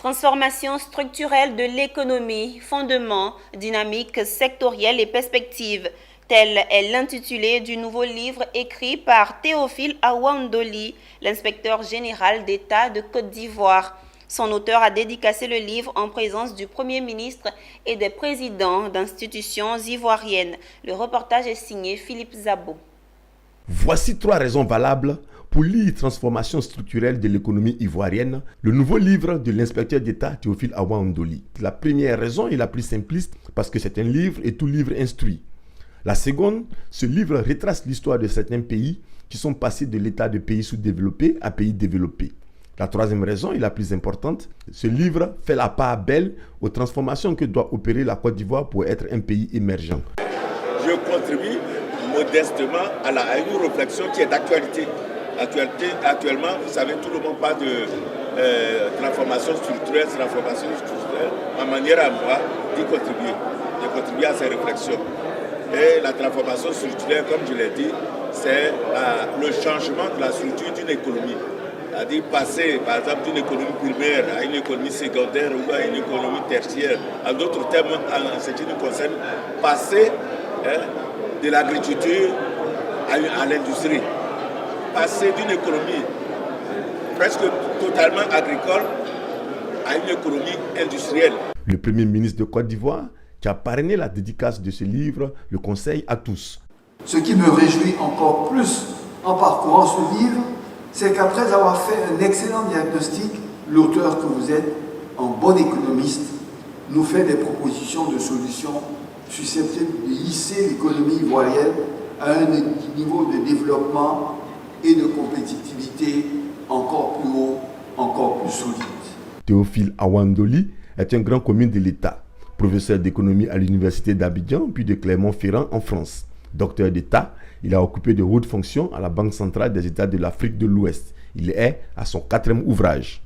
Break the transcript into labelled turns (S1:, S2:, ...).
S1: Transformation structurelle de l'économie, fondements, dynamique sectorielle et perspectives. Tel est l'intitulé du nouveau livre écrit par Théophile Awandoli, l'inspecteur général d'État de Côte d'Ivoire. Son auteur a dédicacé le livre en présence du Premier ministre et des présidents d'institutions ivoiriennes. Le reportage est signé Philippe Zabo.
S2: Voici 3 raisons valables pour lire Transformation structurelle de l'économie ivoirienne, le nouveau livre de l'inspecteur d'État Théophile Awandoli. La première raison est la plus simpliste parce que c'est un livre et tout livre instruit. La seconde, ce livre retrace l'histoire de certains pays qui sont passés de l'état de pays sous-développés à pays développés. La troisième raison et la plus importante, ce livre fait la part belle aux transformations que doit opérer la Côte d'Ivoire pour être un pays émergent.
S3: Je contribue modestement à une réflexion qui est d'actualité. Actuellement, vous savez, tout le monde parle de transformation structurelle. Ma manière à moi d'y contribuer, de contribuer à ces réflexions. Et la transformation structurelle, comme je l'ai dit, c'est le changement de la structure d'une économie. C'est-à-dire passer, par exemple, d'une économie primaire à une économie secondaire ou à une économie tertiaire. En d'autres termes, en ce qui nous concerne, passer de l'agriculture à l'industrie. Passer d'une économie presque totalement agricole à une économie industrielle.
S2: Le Premier ministre de Côte d'Ivoire, qui a parrainé la dédicace de ce livre, le conseille à tous.
S4: Ce qui me réjouit encore plus en parcourant ce livre, c'est qu'après avoir fait un excellent diagnostic, l'auteur que vous êtes, en bon économiste, nous fait des propositions de solutions susceptibles de hisser l'économie ivoirienne à un niveau de développement et de compétitivité encore plus haut, encore plus solide.
S2: Théophile Awandoli est un grand commis de l'État, professeur d'économie à l'université d'Abidjan puis de Clermont-Ferrand en France. Docteur d'État, il a occupé de hautes fonctions à la Banque centrale des États de l'Afrique de l'Ouest. Il est à son 4e ouvrage.